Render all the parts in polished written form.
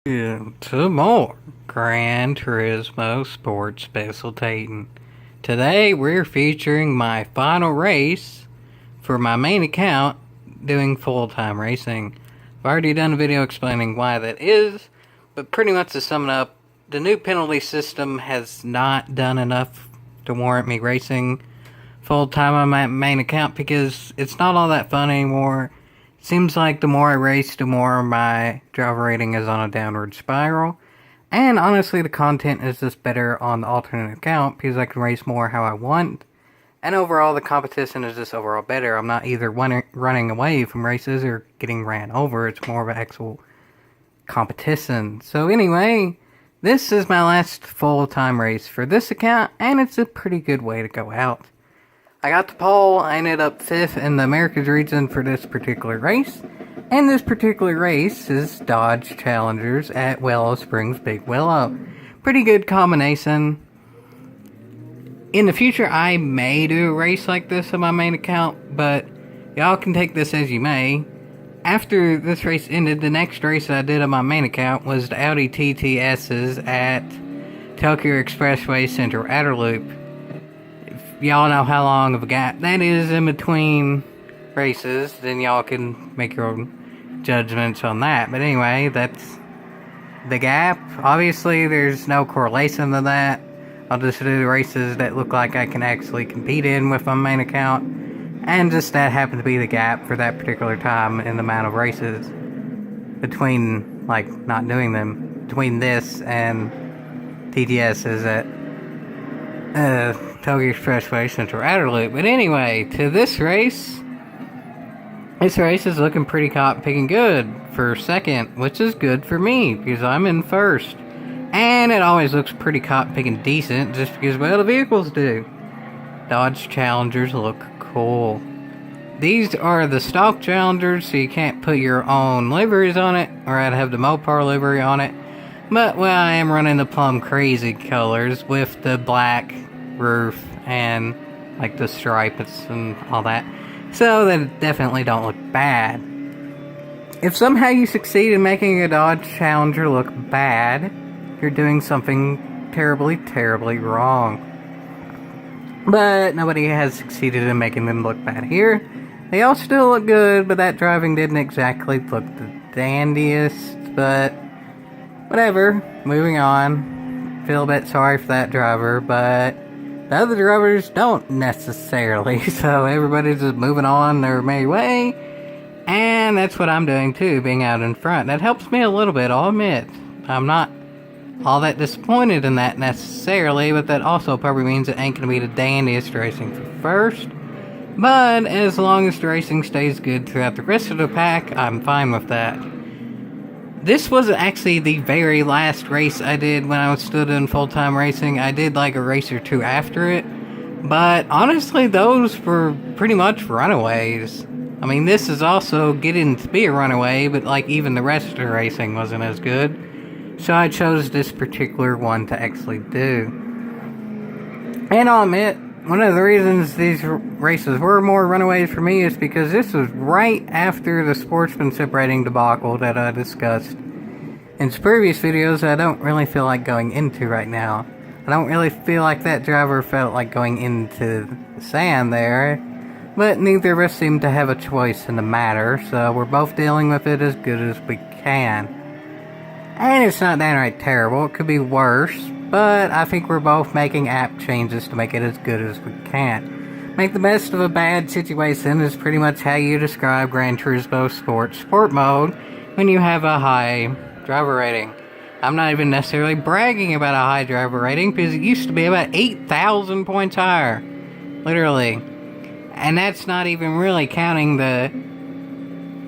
To more Gran Turismo Sports Specialtatin. Today we're featuring my final race for my main account doing full-time racing. I've already done a video explaining why that is, but pretty much to sum it up, the new penalty system has not done enough to warrant me racing full-time on my main account because it's not all that fun anymore. Seems like the more I race, the more my driver rating is on a downward spiral. And honestly, the content is just better on the alternate account because I can race more how I want. And overall, the competition is just overall better. I'm not either running away from races or getting ran over. It's more of an actual competition. So anyway, this is my last full-time race for this account, and it's a pretty good way to go out. I got the pole. I ended up 5th in the Americas region for this particular race. And this particular race is Dodge Challengers at Willow Springs Big Willow. Pretty good combination. In the future, I may do a race like this on my main account, but y'all can take this as you may. After this race ended, the next race that I did on my main account was the Audi TTSs at Tokyo Expressway Central Outer Loop. Y'all know how long of a gap that is in between races, then y'all can make your own judgments on that. But anyway, that's the gap. Obviously, there's no correlation to that. I'll just do the races that look like I can actually compete in with my main account. And just that happened to be the gap for that particular time in the amount of races between, like, not doing them. Between this and TTS is at Tokyo Expressway Central Outer Loop. But anyway, to this race is looking pretty picking good for second, which is good for me because I'm in first. And it always looks pretty picking decent just because, well, the vehicles do. Dodge Challengers look cool. These are the stock Challengers, so you can't put your own liveries on it, or I'd have the Mopar livery on it. But, well, I am running the Plum Crazy colors with the black roof and, like, the stripes and all that. So, they definitely don't look bad. If somehow you succeed in making a Dodge Challenger look bad, you're doing something terribly, terribly wrong. But nobody has succeeded in making them look bad here. They all still look good, but that driving didn't exactly look the dandiest, but whatever, moving on. Feel a bit sorry for that driver, but the other drivers don't necessarily, so everybody's just moving on their merry way, and that's what I'm doing too, being out in front. That helps me a little bit, I'll admit. I'm not all that disappointed in that necessarily, but that also probably means it ain't gonna be the dandiest racing for first. But as long as the racing stays good throughout the rest of the pack, I'm fine with that. This was actually the very last race I did when I was still doing full-time racing. I did like a race or two after it, but honestly those were pretty much runaways. I mean, this is also getting to be a runaway, but like even the rest of the racing wasn't as good. So I chose this particular one to actually do. And I'll admit, one of the reasons these races were more runaways for me is because this was right after the sportsmanship rating debacle that I discussed in previous videos that I don't really feel like going into right now. I don't really feel like that driver felt like going into the sand there, but neither of us seem to have a choice in the matter, so we're both dealing with it as good as we can. And it's not downright terrible, it could be worse, but I think we're both making app changes to make it as good as we can. Make the best of a bad situation is pretty much how you describe Gran Turismo Sport mode when you have a high driver rating. I'm not even necessarily bragging about a high driver rating because it used to be about 8,000 points higher. Literally. And that's not even really counting the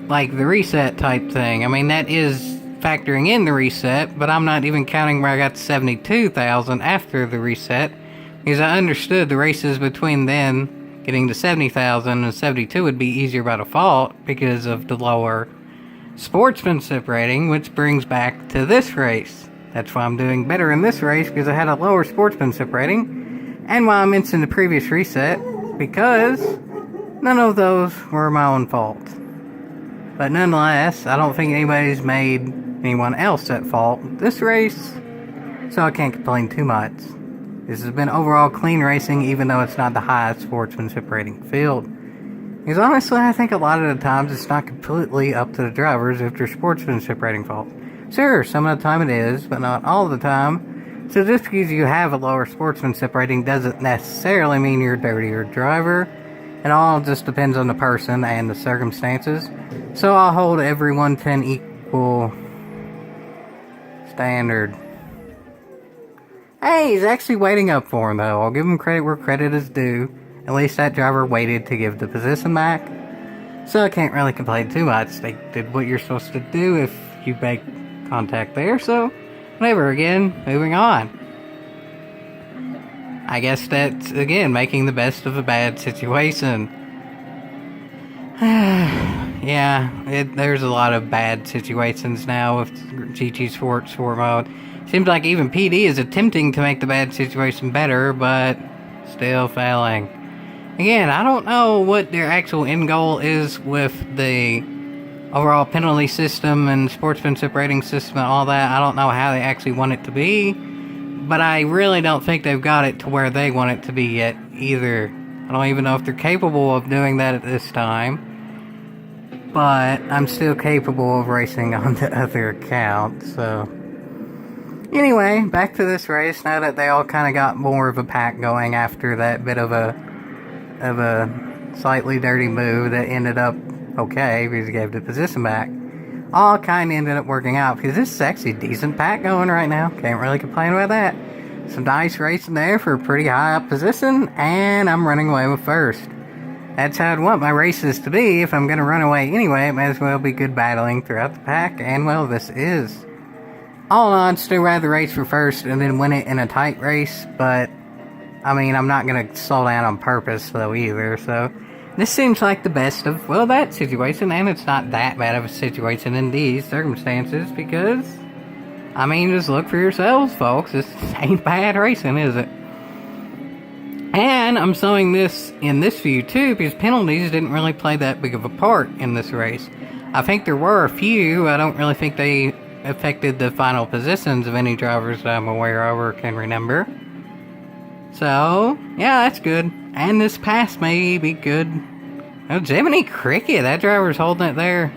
reset type thing. I mean, that is factoring in the reset, but I'm not even counting where I got 72,000 after the reset, because I understood the races between then getting to 70,000 and 72 would be easier by default because of the lower sportsmanship rating, which brings back to this race. That's why I'm doing better in this race, because I had a lower sportsmanship rating, and why I mentioned the previous reset, because none of those were my own fault. But nonetheless, I don't think anybody's made anyone else at fault this race, so I can't complain too much. This has been overall clean racing, even though it's not the highest sportsmanship rating field. Because honestly, I think a lot of the times it's not completely up to the drivers if their sportsmanship rating fault. Sure, some of the time it is, but not all the time. So just because you have a lower sportsmanship rating doesn't necessarily mean you're a dirtier driver. It all just depends on the person and the circumstances. So I'll hold every 110 equal standard. Hey, he's actually waiting up for him though. I'll give him credit where credit is due. At least that driver waited to give the position back. So I can't really complain too much. They did what you're supposed to do if you make contact there, so whatever. Again, moving on. I guess that's, again, making the best of a bad situation. Yeah, there's a lot of bad situations now with GT Sport mode. Seems like even PD is attempting to make the bad situation better, but still failing. Again, I don't know what their actual end goal is with the overall penalty system and sportsmanship rating system and all that. I don't know how they actually want it to be, but I really don't think they've got it to where they want it to be yet either. I don't even know if they're capable of doing that at this time, but I'm still capable of racing on the other account, so... Anyway, back to this race, now that they all kind of got more of a pack going after that bit of a slightly dirty move that ended up okay because he gave the position back. All kind of ended up working out because this is actually a decent pack going right now. Can't really complain about that. Some nice racing there for a pretty high up position, and I'm running away with first. That's how I'd want my races to be. If I'm going to run away anyway, it may as well be good battling throughout the pack, and well, this is. All in all, I'd still rather race for first and then win it in a tight race, but I mean, I'm not going to slow down on purpose though either, so this seems like the best of, well, that situation, and it's not that bad of a situation in these circumstances because, I mean, just look for yourselves, folks. This ain't bad racing, is it? And I'm showing this in this view too because penalties didn't really play that big of a part in this race. I think there were a few. I don't really think they affected the final positions of any drivers that I'm aware of or can remember. So, yeah, that's good. And this pass may be good. Oh, Jiminy Cricket, that driver's holding it there.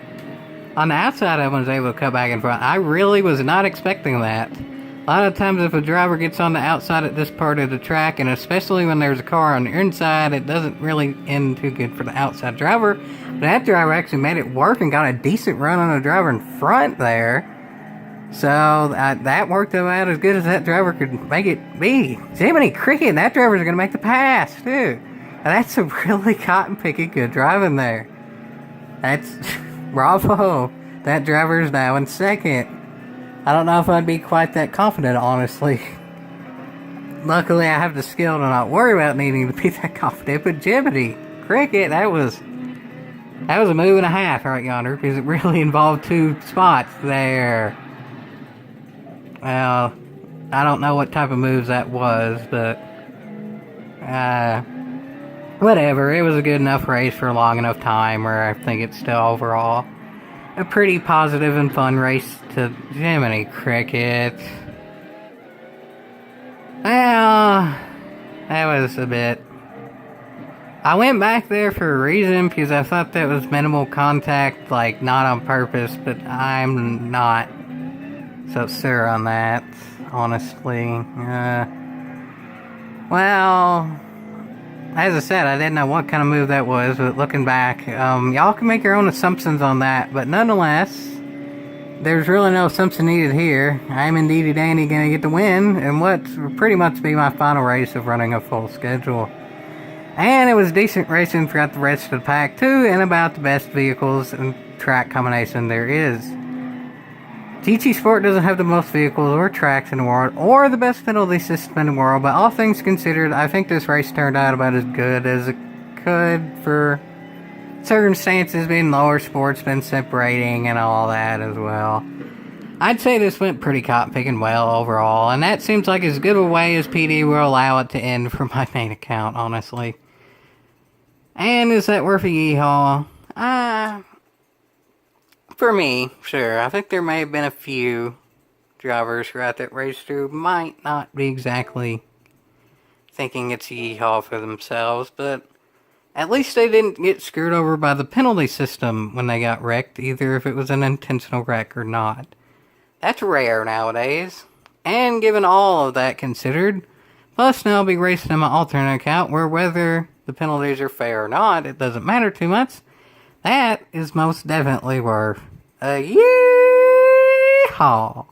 On the outside, I was able to cut back in front. I really was not expecting that. A lot of times if a driver gets on the outside at this part of the track, and especially when there's a car on the inside, it doesn't really end too good for the outside driver. But that driver actually made it work and got a decent run on the driver in front there. So, that worked out as good as that driver could make it be. Jiminy Cricket, that driver's going to make the pass, too. And that's a really cotton-picking good driving there. That's... bravo. That driver is now in second. I don't know if I'd be quite that confident, honestly. Luckily, I have the skill to not worry about needing to be that confident, but Jiminy Cricket, that was a move and a half right yonder, because it really involved two spots there. Well, I don't know what type of moves that was, but whatever. It was a good enough race for a long enough time where I think it's still overall a pretty positive and fun race to Jiminy Cricket. Well, that was a bit... I went back there for a reason because I thought that was minimal contact, like not on purpose, but I'm not so sure on that, honestly. Well, as I said, I didn't know what kind of move that was, but looking back, y'all can make your own assumptions on that, but nonetheless, there's really no assumption needed here. I'm indeedy dandy gonna get the win, and what will pretty much be my final race of running a full schedule. And it was decent racing throughout the rest of the pack too, and about the best vehicles and track combination there is. GT Sport doesn't have the most vehicles or tracks in the world, or the best penalty system in the world, but all things considered, I think this race turned out about as good as it could for circumstances being lower sportsmanship rating and all that as well. I'd say this went pretty cotton-picking well overall, and that seems like as good a way as PD will allow it to end for my main account, honestly. And is that worth a yeehaw? For me, sure. I think there may have been a few drivers throughout that race who might not be exactly thinking it's a yeehaw for themselves, but at least they didn't get screwed over by the penalty system when they got wrecked, either if it was an intentional wreck or not. That's rare nowadays. And given all of that considered, plus now I'll be racing in my alternate account where whether the penalties are fair or not, it doesn't matter too much. That is most definitely worth a yeehaw.